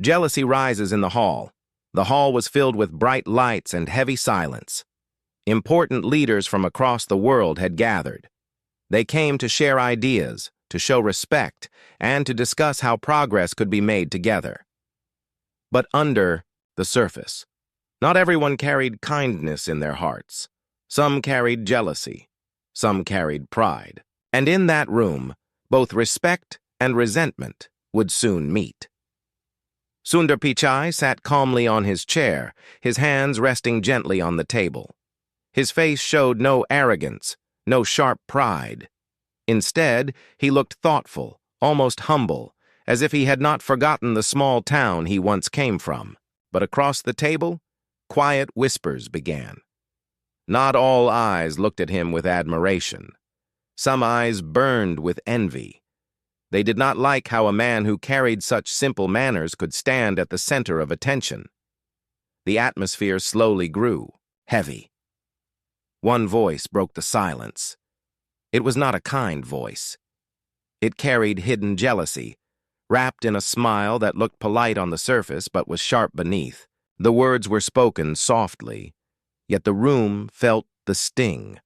Jealousy rises in the hall. The hall was filled with bright lights and heavy silence. Important leaders from across the world had gathered. They came to share ideas, to show respect, and to discuss how progress could be made together. But under the surface, not everyone carried kindness in their hearts. Some carried jealousy. Some carried pride. And in that room, both respect and resentment would soon meet. Sundar Pichai sat calmly on his chair, his hands resting gently on the table. His face showed no arrogance, no sharp pride. Instead, he looked thoughtful, almost humble, as if he had not forgotten the small town he once came from. But across the table, quiet whispers began. Not all eyes looked at him with admiration. Some eyes burned with envy. They did not like how a man who carried such simple manners could stand at the center of attention. The atmosphere slowly grew, heavy. One voice broke the silence. It was not a kind voice. It carried hidden jealousy, wrapped in a smile that looked polite on the surface but was sharp beneath. The words were spoken softly, yet the room felt the sting.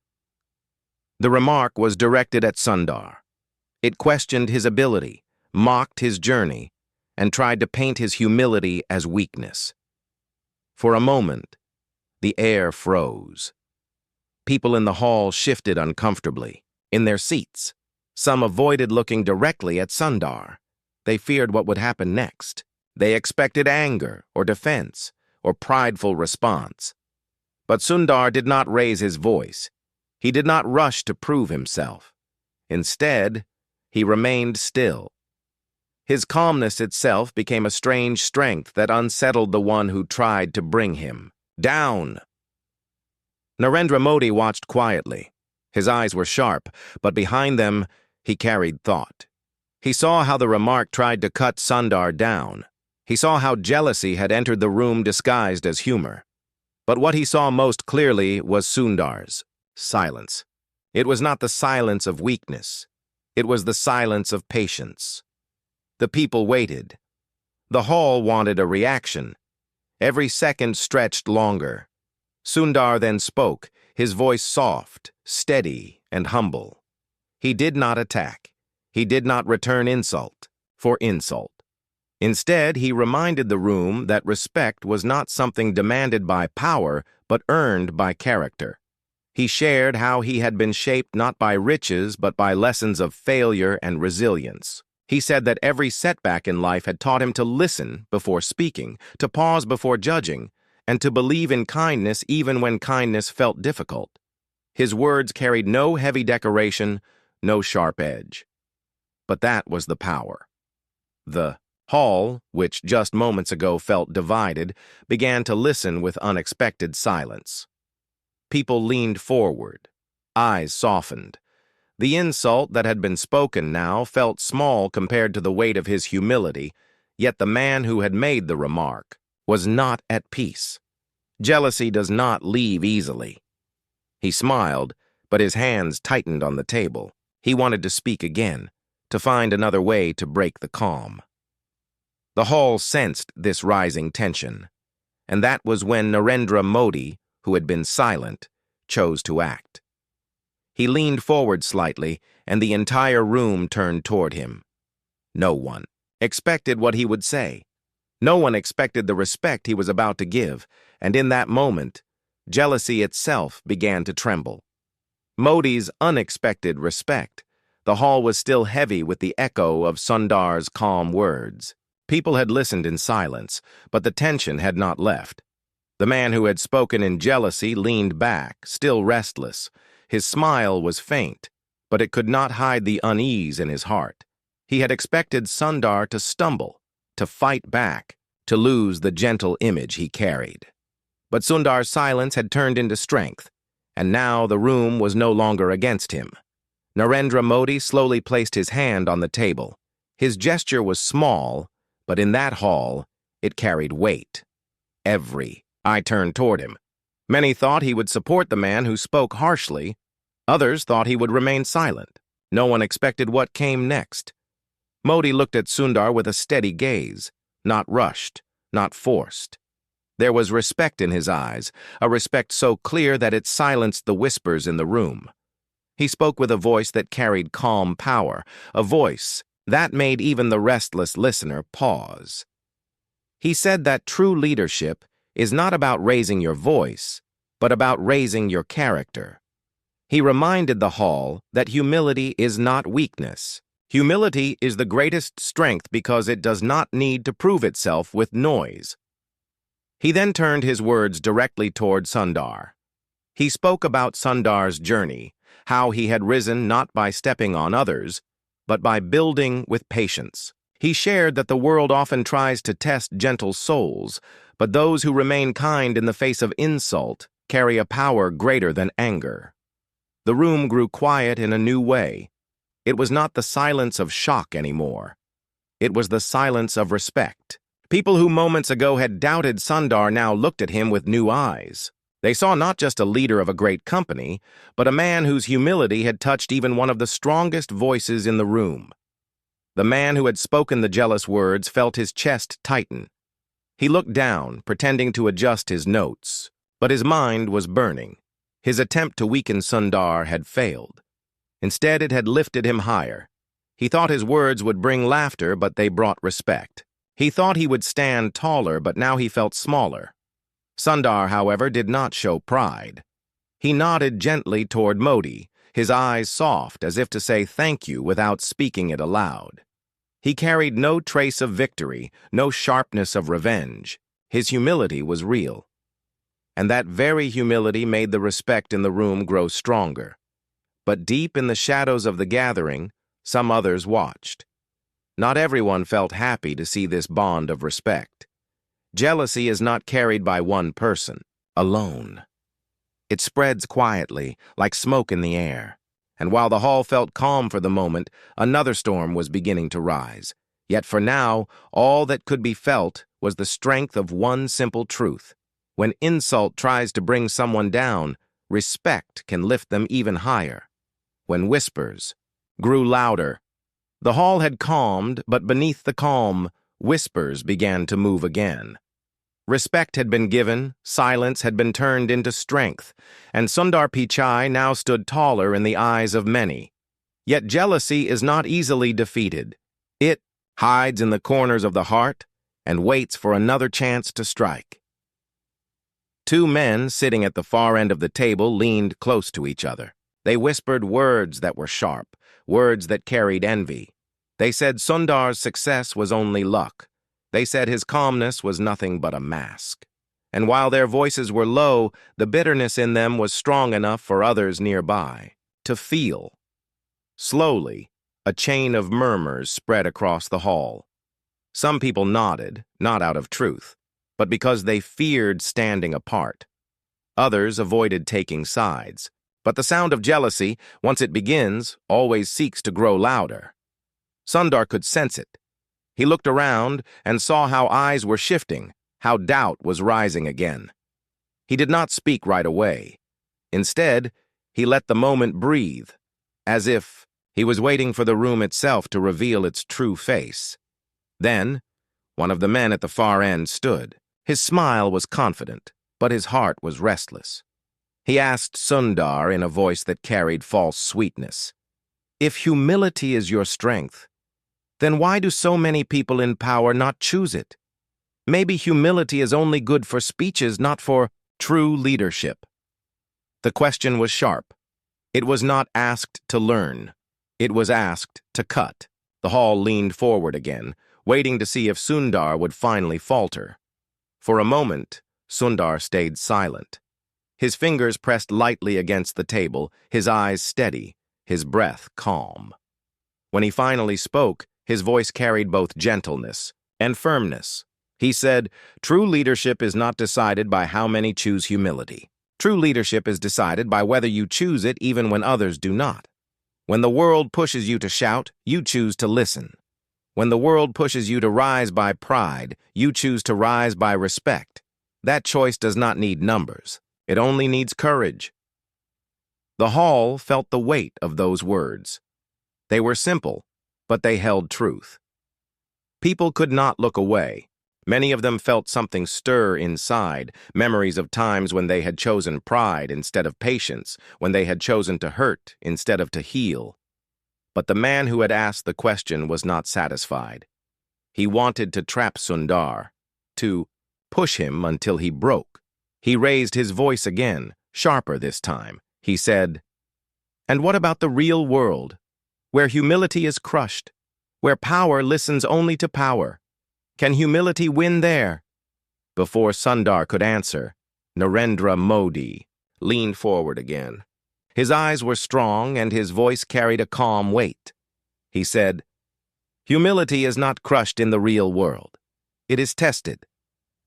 The remark was directed at Sundar. It questioned his ability, mocked his journey, and tried to paint his humility as weakness. For a moment, the air froze. People in the hall shifted uncomfortably, in their seats. Some avoided looking directly at Sundar. They feared what would happen next. They expected anger or defense or prideful response. But Sundar did not raise his voice. He did not rush to prove himself. Instead, he remained still. His calmness itself became a strange strength that unsettled the one who tried to bring him down. Narendra Modi watched quietly. His eyes were sharp, but behind them, he carried thought. He saw how the remark tried to cut Sundar down. He saw how jealousy had entered the room disguised as humor. But what he saw most clearly was Sundar's silence. It was not the silence of weakness. It was the silence of patience. The people waited. The hall wanted a reaction. Every second stretched longer. Sundar then spoke, his voice soft, steady, and humble. He did not attack. He did not return insult for insult. Instead, he reminded the room that respect was not something demanded by power, but earned by character. He shared how he had been shaped not by riches, but by lessons of failure and resilience. He said that every setback in life had taught him to listen before speaking, to pause before judging, and to believe in kindness even when kindness felt difficult. His words carried no heavy decoration, no sharp edge. But that was the power. The hall, which just moments ago felt divided, began to listen with unexpected silence. People leaned forward, eyes softened. The insult that had been spoken now felt small compared to the weight of his humility, yet the man who had made the remark was not at peace. Jealousy does not leave easily. He smiled, but his hands tightened on the table. He wanted to speak again, to find another way to break the calm. The hall sensed this rising tension, and that was when Narendra Modi, who had been silent, chose to act. He leaned forward slightly, and the entire room turned toward him. No one expected what he would say. No one expected the respect he was about to give, and in that moment, jealousy itself began to tremble. Modi's unexpected respect. The hall was still heavy with the echo of Sundar's calm words. People had listened in silence, but the tension had not left. The man who had spoken in jealousy leaned back, still restless. His smile was faint, but it could not hide the unease in his heart. He had expected Sundar to stumble, to fight back, to lose the gentle image he carried. But Sundar's silence had turned into strength, and now the room was no longer against him. Narendra Modi slowly placed his hand on the table. His gesture was small, but in that hall, it carried weight. Every eye turned toward him. Many thought he would support the man who spoke harshly. Others thought he would remain silent. No one expected what came next. Modi looked at Sundar with a steady gaze. not rushed, not forced. There was respect in his eyes, a respect so clear that it silenced the whispers in the room. He spoke with a voice that carried calm power, a voice that made even the restless listener pause. He said that true leadership is not about raising your voice, but about raising your character. He reminded the hall that humility is not weakness. Humility is the greatest strength because it does not need to prove itself with noise. He then turned his words directly toward Sundar. He spoke about Sundar's journey, how he had risen not by stepping on others, but by building with patience. He shared that the world often tries to test gentle souls, but those who remain kind in the face of insult carry a power greater than anger. The room grew quiet in a new way. It was not the silence of shock anymore. It was the silence of respect. People who moments ago had doubted Sundar now looked at him with new eyes. They saw not just a leader of a great company, but a man whose humility had touched even one of the strongest voices in the room. The man who had spoken the jealous words felt his chest tighten. He looked down, pretending to adjust his notes, but his mind was burning. His attempt to weaken Sundar had failed. Instead, it had lifted him higher. He thought his words would bring laughter, but they brought respect. He thought he would stand taller, but now he felt smaller. Sundar, however, did not show pride. He nodded gently toward Modi, his eyes soft as if to say thank you without speaking it aloud. He carried no trace of victory, no sharpness of revenge. His humility was real. And that very humility made the respect in the room grow stronger. But deep in the shadows of the gathering, some others watched. Not everyone felt happy to see this bond of respect. Jealousy is not carried by one person, alone. It spreads quietly, like smoke in the air. And while the hall felt calm for the moment, another storm was beginning to rise. Yet for now, all that could be felt was the strength of one simple truth. When insult tries to bring someone down, respect can lift them even higher. When whispers grew louder, the hall had calmed, but beneath the calm, whispers began to move again. Respect had been given, silence had been turned into strength, and Sundar Pichai now stood taller in the eyes of many. Yet jealousy is not easily defeated. It hides in the corners of the heart and waits for another chance to strike. Two men sitting at the far end of the table leaned close to each other. They whispered words that were sharp, words that carried envy. They said Sundar's success was only luck. They said his calmness was nothing but a mask. And while their voices were low, the bitterness in them was strong enough for others nearby to feel. Slowly, a chain of murmurs spread across the hall. Some people nodded, not out of truth, but because they feared standing apart. Others avoided taking sides. But the sound of jealousy, once it begins, always seeks to grow louder. Sundar could sense it. He looked around and saw how eyes were shifting, how doubt was rising again. He did not speak right away. Instead, he let the moment breathe, as if he was waiting for the room itself to reveal its true face. Then, one of the men at the far end stood. His smile was confident, but his heart was restless. He asked Sundar in a voice that carried false sweetness, "If humility is your strength, then why do so many people in power not choose it? Maybe humility is only good for speeches, not for true leadership." The question was sharp. It was not asked to learn. It was asked to cut. The hall leaned forward again, waiting to see if Sundar would finally falter. For a moment, Sundar stayed silent. His fingers pressed lightly against the table, his eyes steady, his breath calm. When he finally spoke, his voice carried both gentleness and firmness. He said, "True leadership is not decided by how many choose humility. True leadership is decided by whether you choose it even when others do not. When the world pushes you to shout, you choose to listen. When the world pushes you to rise by pride, you choose to rise by respect. That choice does not need numbers. It only needs courage." The hall felt the weight of those words. They were simple, but they held truth. People could not look away. Many of them felt something stir inside, memories of times when they had chosen pride instead of patience, when they had chosen to hurt instead of to heal. But the man who had asked the question was not satisfied. He wanted to trap Sundar, to push him until he broke. He raised his voice again, sharper this time. He said, "And what about the real world, where humility is crushed, where power listens only to power? Can humility win there?" Before Sundar could answer, Narendra Modi leaned forward again. His eyes were strong and his voice carried a calm weight. He said, "Humility is not crushed in the real world. It is tested,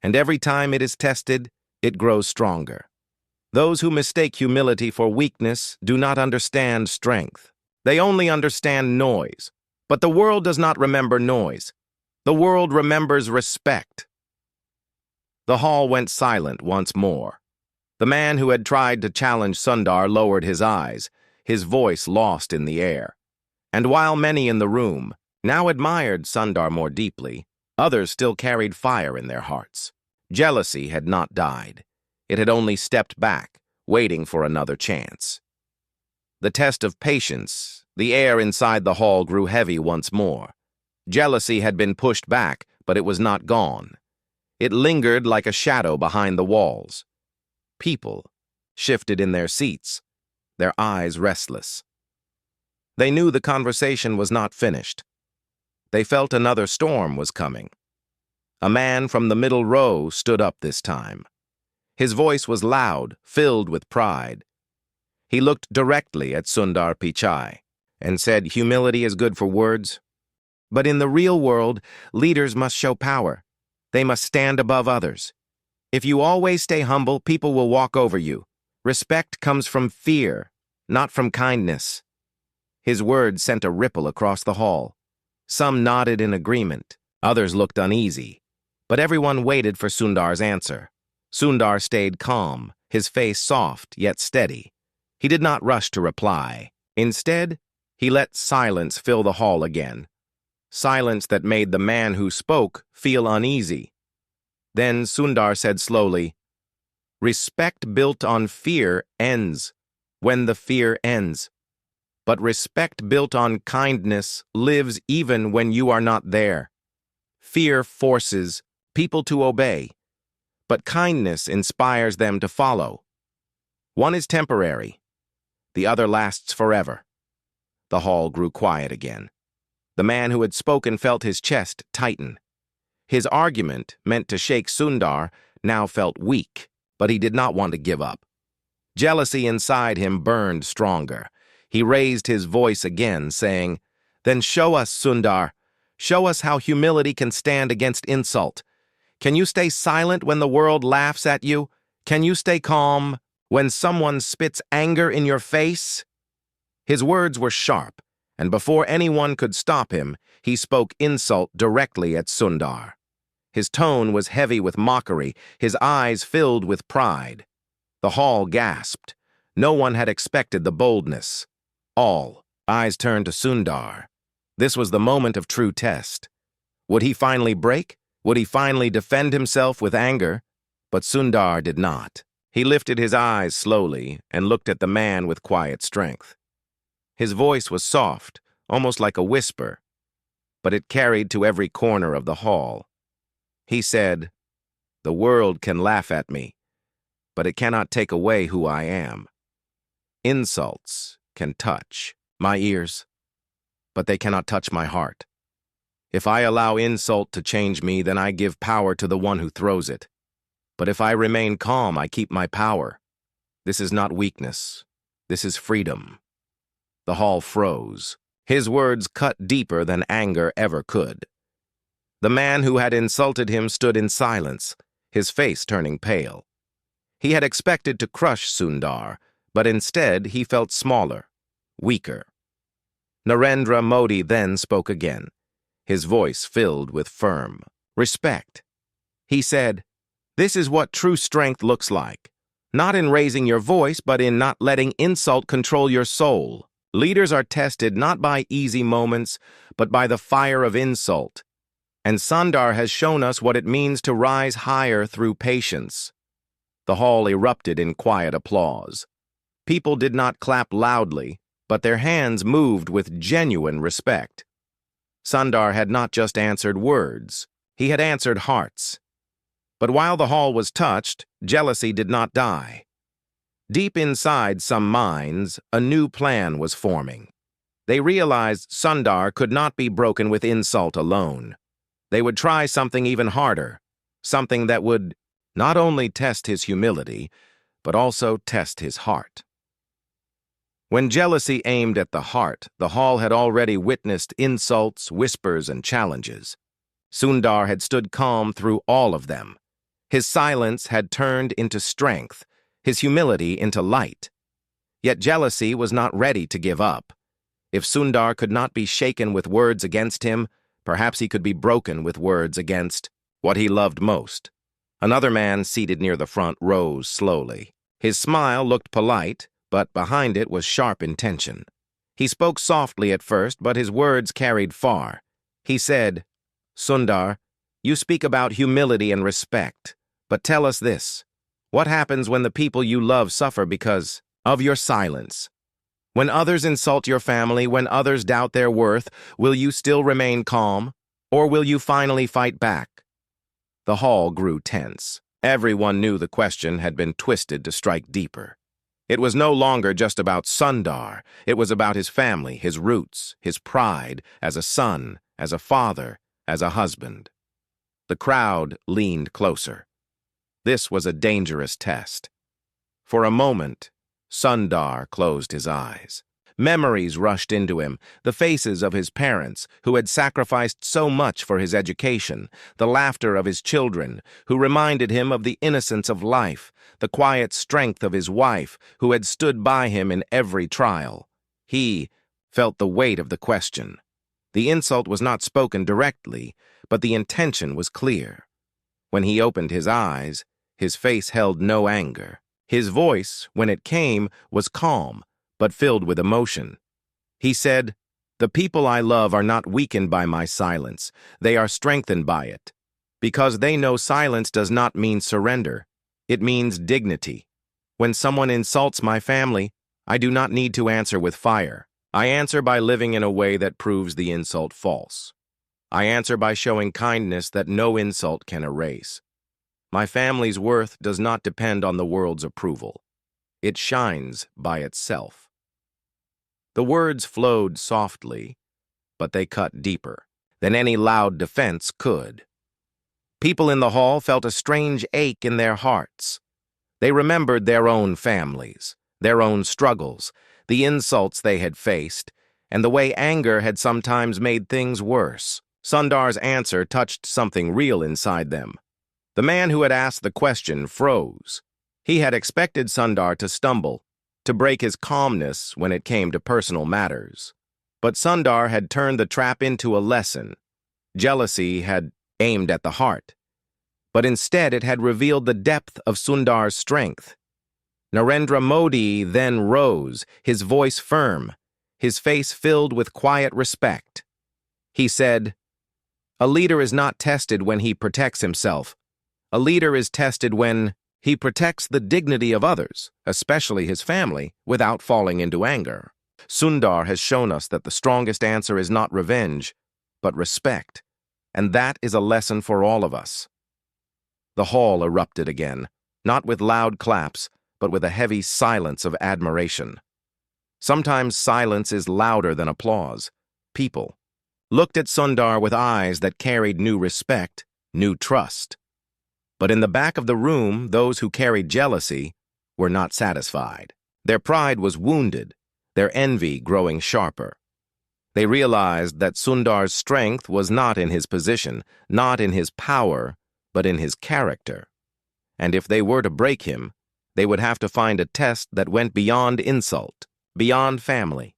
and every time it is tested, it grows stronger. Those who mistake humility for weakness do not understand strength. They only understand noise. But the world does not remember noise. The world remembers respect." The hall went silent once more. The man who had tried to challenge Sundar lowered his eyes, his voice lost in the air. And while many in the room now admired Sundar more deeply, others still carried fire in their hearts. Jealousy had not died. It had only stepped back, waiting for another chance. The test of patience, the air inside the hall grew heavy once more. Jealousy had been pushed back, but it was not gone. It lingered like a shadow behind the walls. People shifted in their seats, their eyes restless. They knew the conversation was not finished. They felt another storm was coming. A man from the middle row stood up this time. His voice was loud, filled with pride. He looked directly at Sundar Pichai and said, "Humility is good for words. But in the real world, leaders must show power. They must stand above others. If you always stay humble, people will walk over you. Respect comes from fear, not from kindness." His words sent a ripple across the hall. Some nodded in agreement, others looked uneasy, but everyone waited for Sundar's answer. Sundar stayed calm, his face soft yet steady. He did not rush to reply. Instead, he let silence fill the hall again. Silence that made the man who spoke feel uneasy. Then Sundar said slowly, "Respect built on fear ends when the fear ends. But respect built on kindness lives even when you are not there. Fear forces people to obey, but kindness inspires them to follow. One is temporary, the other lasts forever." The hall grew quiet again. The man who had spoken felt his chest tighten. His argument, meant to shake Sundar, now felt weak, but he did not want to give up. Jealousy inside him burned stronger. He raised his voice again, saying, "Then show us, Sundar. Show us how humility can stand against insult. Can you stay silent when the world laughs at you? Can you stay calm when someone spits anger in your face?" His words were sharp, and before anyone could stop him, he spoke insult directly at Sundar. His tone was heavy with mockery, his eyes filled with pride. The hall gasped. No one had expected the boldness. All eyes turned to Sundar. This was the moment of true test. Would he finally break? Would he finally defend himself with anger? But Sundar did not. He lifted his eyes slowly and looked at the man with quiet strength. His voice was soft, almost like a whisper, but it carried to every corner of the hall. He said, "The world can laugh at me, but it cannot take away who I am. Insults can touch my ears, but they cannot touch my heart. If I allow insult to change me, then I give power to the one who throws it. But if I remain calm, I keep my power. This is not weakness. This is freedom." The hall froze. His words cut deeper than anger ever could. The man who had insulted him stood in silence, his face turning pale. He had expected to crush Sundar, but instead he felt smaller, weaker. Narendra Modi then spoke again, his voice filled with firm respect. He said, "This is what true strength looks like. Not in raising your voice, but in not letting insult control your soul. Leaders are tested not by easy moments, but by the fire of insult. And Sundar has shown us what it means to rise higher through patience. The hall erupted in quiet applause. People did not clap loudly, but their hands moved with genuine respect. Sundar had not just answered words, he had answered hearts. But while the hall was touched, jealousy did not die. Deep inside some minds, a new plan was forming. They realized Sundar could not be broken with insult alone. They would try something even harder, something that would not only test his humility, but also test his heart. When jealousy aimed at the heart, the hall had already witnessed insults, whispers, and challenges. Sundar had stood calm through all of them. His silence had turned into strength, his humility into light. Yet jealousy was not ready to give up. If Sundar could not be shaken with words against him, perhaps he could be broken with words against what he loved most. Another man seated near the front rose slowly. His smile looked polite, but behind it was sharp intention. He spoke softly at first, but his words carried far. He said, "Sundar, you speak about humility and respect, but tell us this. What happens when the people you love suffer because of your silence? When others insult your family, when others doubt their worth, will you still remain calm, or will you finally fight back?" The hall grew tense. Everyone knew the question had been twisted to strike deeper. It was no longer just about Sundar. It was about his family, his roots, his pride as a son, as a father, as a husband. The crowd leaned closer. This was a dangerous test. For a moment, Sundar closed his eyes. Memories rushed into him, the faces of his parents, who had sacrificed so much for his education, the laughter of his children, who reminded him of the innocence of life, the quiet strength of his wife, who had stood by him in every trial. He felt the weight of the question. The insult was not spoken directly, but the intention was clear. When he opened his eyes, his face held no anger. His voice, when it came, was calm, but filled with emotion. He said, "The people I love are not weakened by my silence. They are strengthened by it. Because they know silence does not mean surrender. It means dignity. When someone insults my family, I do not need to answer with fire. I answer by living in a way that proves the insult false. I answer by showing kindness that no insult can erase. My family's worth does not depend on the world's approval. It shines by itself." The words flowed softly, but they cut deeper than any loud defense could. People in the hall felt a strange ache in their hearts. They remembered their own families, their own struggles, the insults they had faced, and the way anger had sometimes made things worse. Sundar's answer touched something real inside them. The man who had asked the question froze. He had expected Sundar to stumble, to break his calmness when it came to personal matters. But Sundar had turned the trap into a lesson. Jealousy had aimed at the heart, but instead it had revealed the depth of Sundar's strength. Narendra Modi then rose, his voice firm, his face filled with quiet respect. He said, "A leader is not tested when he protects himself. A leader is tested when he protects the dignity of others, especially his family, without falling into anger." Sundar has shown us that the strongest answer is not revenge, but respect, and that is a lesson for all of us. The hall erupted again, not with loud claps, but with a heavy silence of admiration. Sometimes silence is louder than applause. People looked at Sundar with eyes that carried new respect, new trust. But in the back of the room, those who carried jealousy were not satisfied. Their pride was wounded, their envy growing sharper. They realized that Sundar's strength was not in his position, not in his power, but in his character. And if they were to break him, they would have to find a test that went beyond insult, beyond family,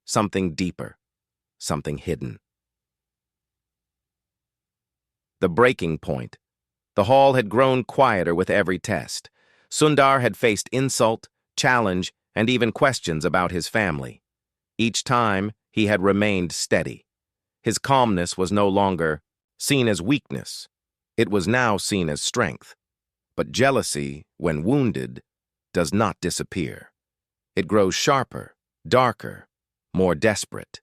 something deeper, something hidden. The breaking point. The hall had grown quieter with every test. Sundar had faced insult, challenge, and even questions about his family. Each time, he had remained steady. His calmness was no longer Seen as weakness, it was now seen as strength. But jealousy, when wounded, does not disappear. It grows sharper, darker, more desperate.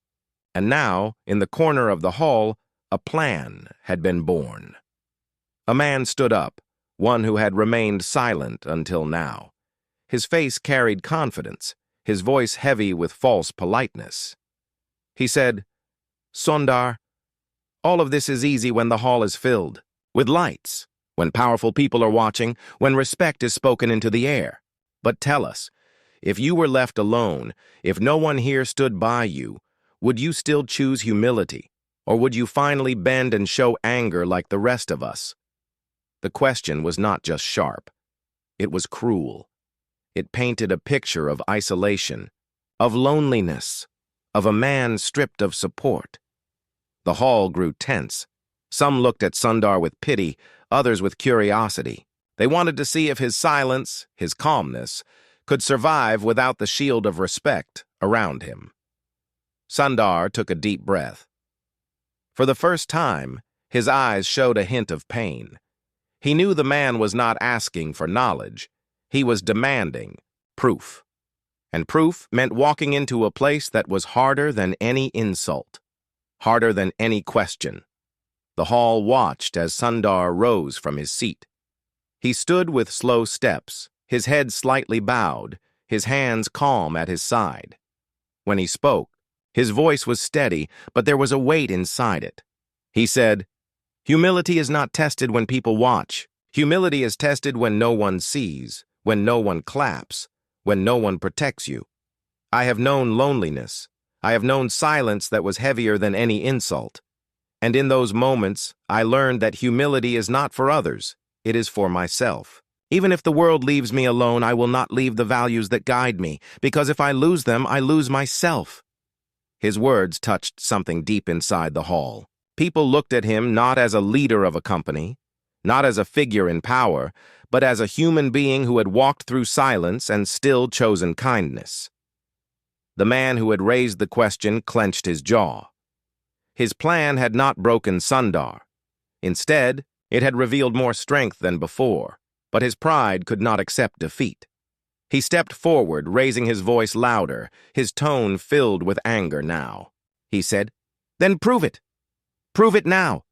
And now, in the corner of the hall, a plan had been born. A man stood up, one who had remained silent until now. His face carried confidence, his voice heavy with false politeness. He said, "Sundar, all of this is easy when the hall is filled with lights, when powerful people are watching, when respect is spoken into the air. But tell us, if you were left alone, if no one here stood by you, would you still choose humility, or would you finally bend and show anger like the rest of us?" The question was not just sharp. It was cruel. It painted a picture of isolation, of loneliness, of a man stripped of support. The hall grew tense. Some looked at Sundar with pity, others with curiosity. They wanted to see if his silence, his calmness, could survive without the shield of respect around him. Sundar took a deep breath. For the first time, his eyes showed a hint of pain. He knew the man was not asking for knowledge. He was demanding proof. And proof meant walking into a place that was harder than any insult, harder than any question. The hall watched as Sundar rose from his seat. He stood with slow steps, his head slightly bowed, his hands calm at his side. When he spoke, his voice was steady, but there was a weight inside it. He said, "Humility is not tested when people watch. Humility is tested when no one sees, when no one claps, when no one protects you. I have known loneliness. I have known silence that was heavier than any insult. And in those moments, I learned that humility is not for others. It is for myself. Even if the world leaves me alone, I will not leave the values that guide me, because if I lose them, I lose myself." His words touched something deep inside the hall. People looked at him not as a leader of a company, not as a figure in power, but as a human being who had walked through silence and still chosen kindness. The man who had raised the question clenched his jaw. His plan had not broken Sundar. Instead, it had revealed more strength than before, but his pride could not accept defeat. He stepped forward, raising his voice louder, his tone filled with anger now. He said, "Then prove it. Prove it now.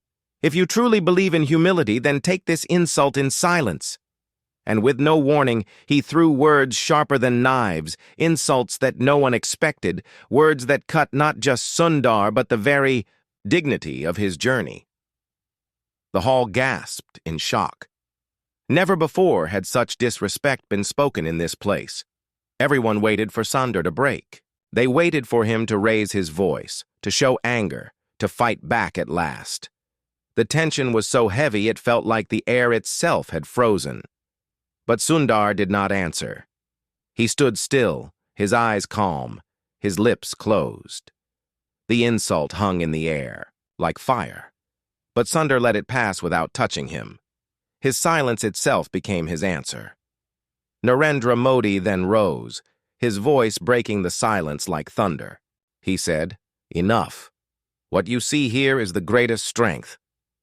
If you truly believe in humility, then take this insult in silence." And with no warning, he threw words sharper than knives, insults that no one expected, words that cut not just Sundar, but the very dignity of his journey. The hall gasped in shock. Never before had such disrespect been spoken in this place. Everyone waited for Sundar to break. They waited for him to raise his voice, to show anger, to fight back at last. The tension was so heavy it felt like the air itself had frozen. But Sundar did not answer. He stood still, his eyes calm, his lips closed. The insult hung in the air, like fire. But Sundar let it pass without touching him. His silence itself became his answer. Narendra Modi then rose, his voice breaking the silence like thunder. He said, "Enough. What you see here is the greatest strength.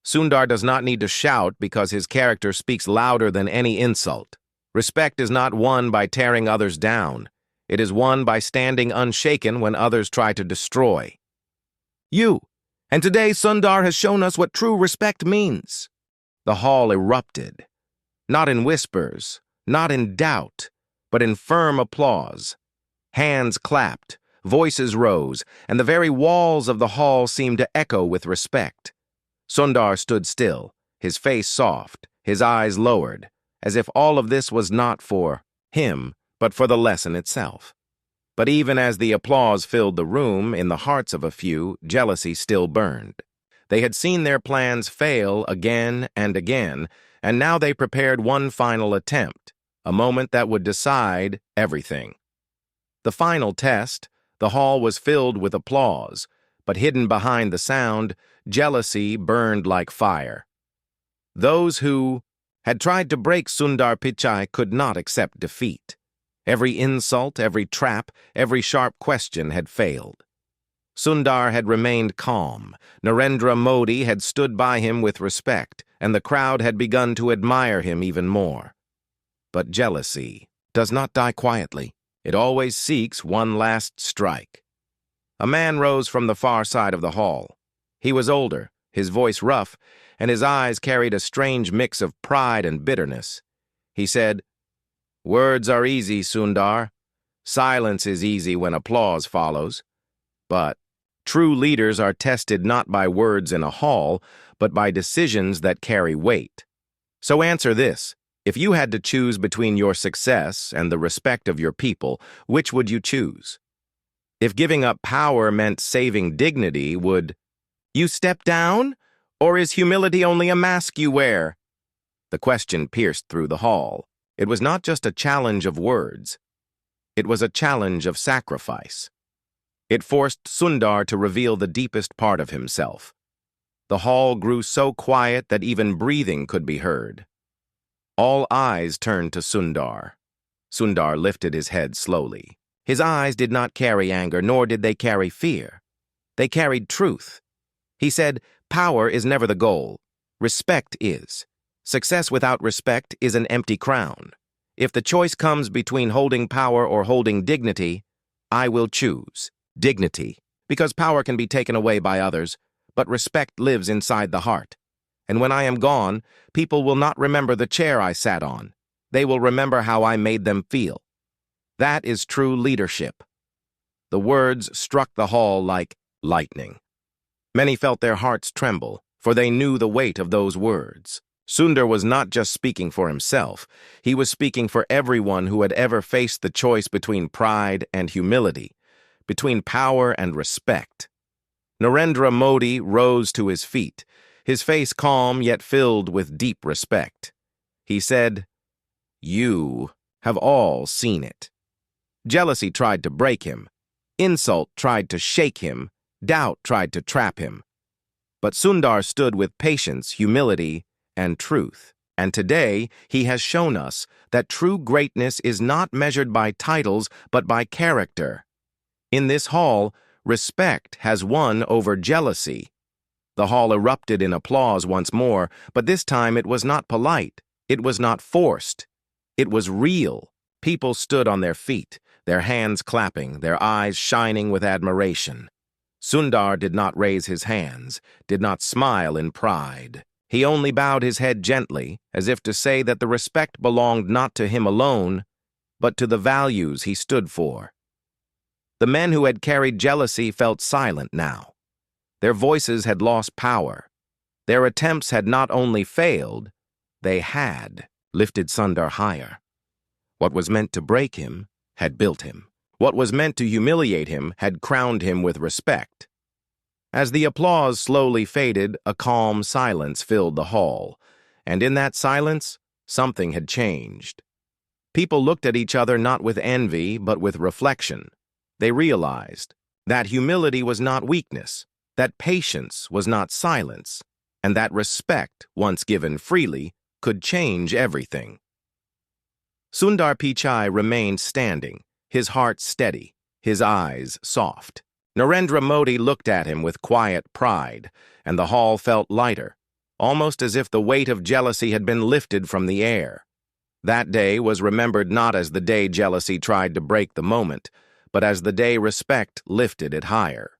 Sundar does not need to shout because his character speaks louder than any insult. Respect is not won by tearing others down. It is won by standing unshaken when others try to destroy. And today Sundar has shown us what true respect means." The hall erupted, not in whispers, not in doubt, but in firm applause. Hands clapped, voices rose, and the very walls of the hall seemed to echo with respect. Sundar stood still, his face soft, his eyes lowered, as if all of this was not for him, but for the lesson itself. But even as the applause filled the room, in the hearts of a few, jealousy still burned. They had seen their plans fail again and again, and now they prepared one final attempt, a moment that would decide everything. The final test, the hall was filled with applause, but hidden behind the sound, jealousy burned like fire. Those who had tried to break Sundar Pichai could not accept defeat. Every insult, every trap, every sharp question had failed. Sundar had remained calm. Narendra Modi had stood by him with respect, and the crowd had begun to admire him even more. But jealousy does not die quietly. It always seeks one last strike. A man rose from the far side of the hall. He was older, his voice rough, and his eyes carried a strange mix of pride and bitterness. He said, "Words are easy, Sundar. Silence is easy when applause follows. But true leaders are tested not by words in a hall, but by decisions that carry weight. So answer this. If you had to choose between your success and the respect of your people, which would you choose? If giving up power meant saving dignity, would you step down? Or is humility only a mask you wear?" The question pierced through the hall. It was not just a challenge of words. It was a challenge of sacrifice. It forced Sundar to reveal the deepest part of himself. The hall grew so quiet that even breathing could be heard. All eyes turned to Sundar. Sundar lifted his head slowly. His eyes did not carry anger, nor did they carry fear. They carried truth. He said, "Power is never the goal. Respect is. Success without respect is an empty crown. If the choice comes between holding power or holding dignity, I will choose dignity, because power can be taken away by others, but respect lives inside the heart. And when I am gone, people will not remember the chair I sat on. They will remember how I made them feel. That is true leadership." The words struck the hall like lightning. Many felt their hearts tremble, for they knew the weight of those words. Sundar was not just speaking for himself. He was speaking for everyone who had ever faced the choice between pride and humility, between power and respect. Narendra Modi rose to his feet, his face calm yet filled with deep respect. He said, "You have all seen it." Jealousy tried to break him. Insult tried to shake him. Doubt tried to trap him. But Sundar stood with patience, humility, and truth. And today, he has shown us that true greatness is not measured by titles, but by character. In this hall, respect has won over jealousy. The hall erupted in applause once more, but this time it was not polite. It was not forced. It was real. People stood on their feet, their hands clapping, their eyes shining with admiration. Sundar did not raise his hands, did not smile in pride. He only bowed his head gently, as if to say that the respect belonged not to him alone, but to the values he stood for. The men who had carried jealousy felt silent now. Their voices had lost power. Their attempts had not only failed, they had lifted Sundar higher. What was meant to break him had built him. What was meant to humiliate him had crowned him with respect. As the applause slowly faded, a calm silence filled the hall, and in that silence, something had changed. People looked at each other not with envy, but with reflection. They realized that humility was not weakness, that patience was not silence, and that respect, once given freely, could change everything. Sundar Pichai remained standing, his heart steady, his eyes soft. Narendra Modi looked at him with quiet pride, and the hall felt lighter, almost as if the weight of jealousy had been lifted from the air. That day was remembered not as the day jealousy tried to break the moment, but as the day respect lifted it higher.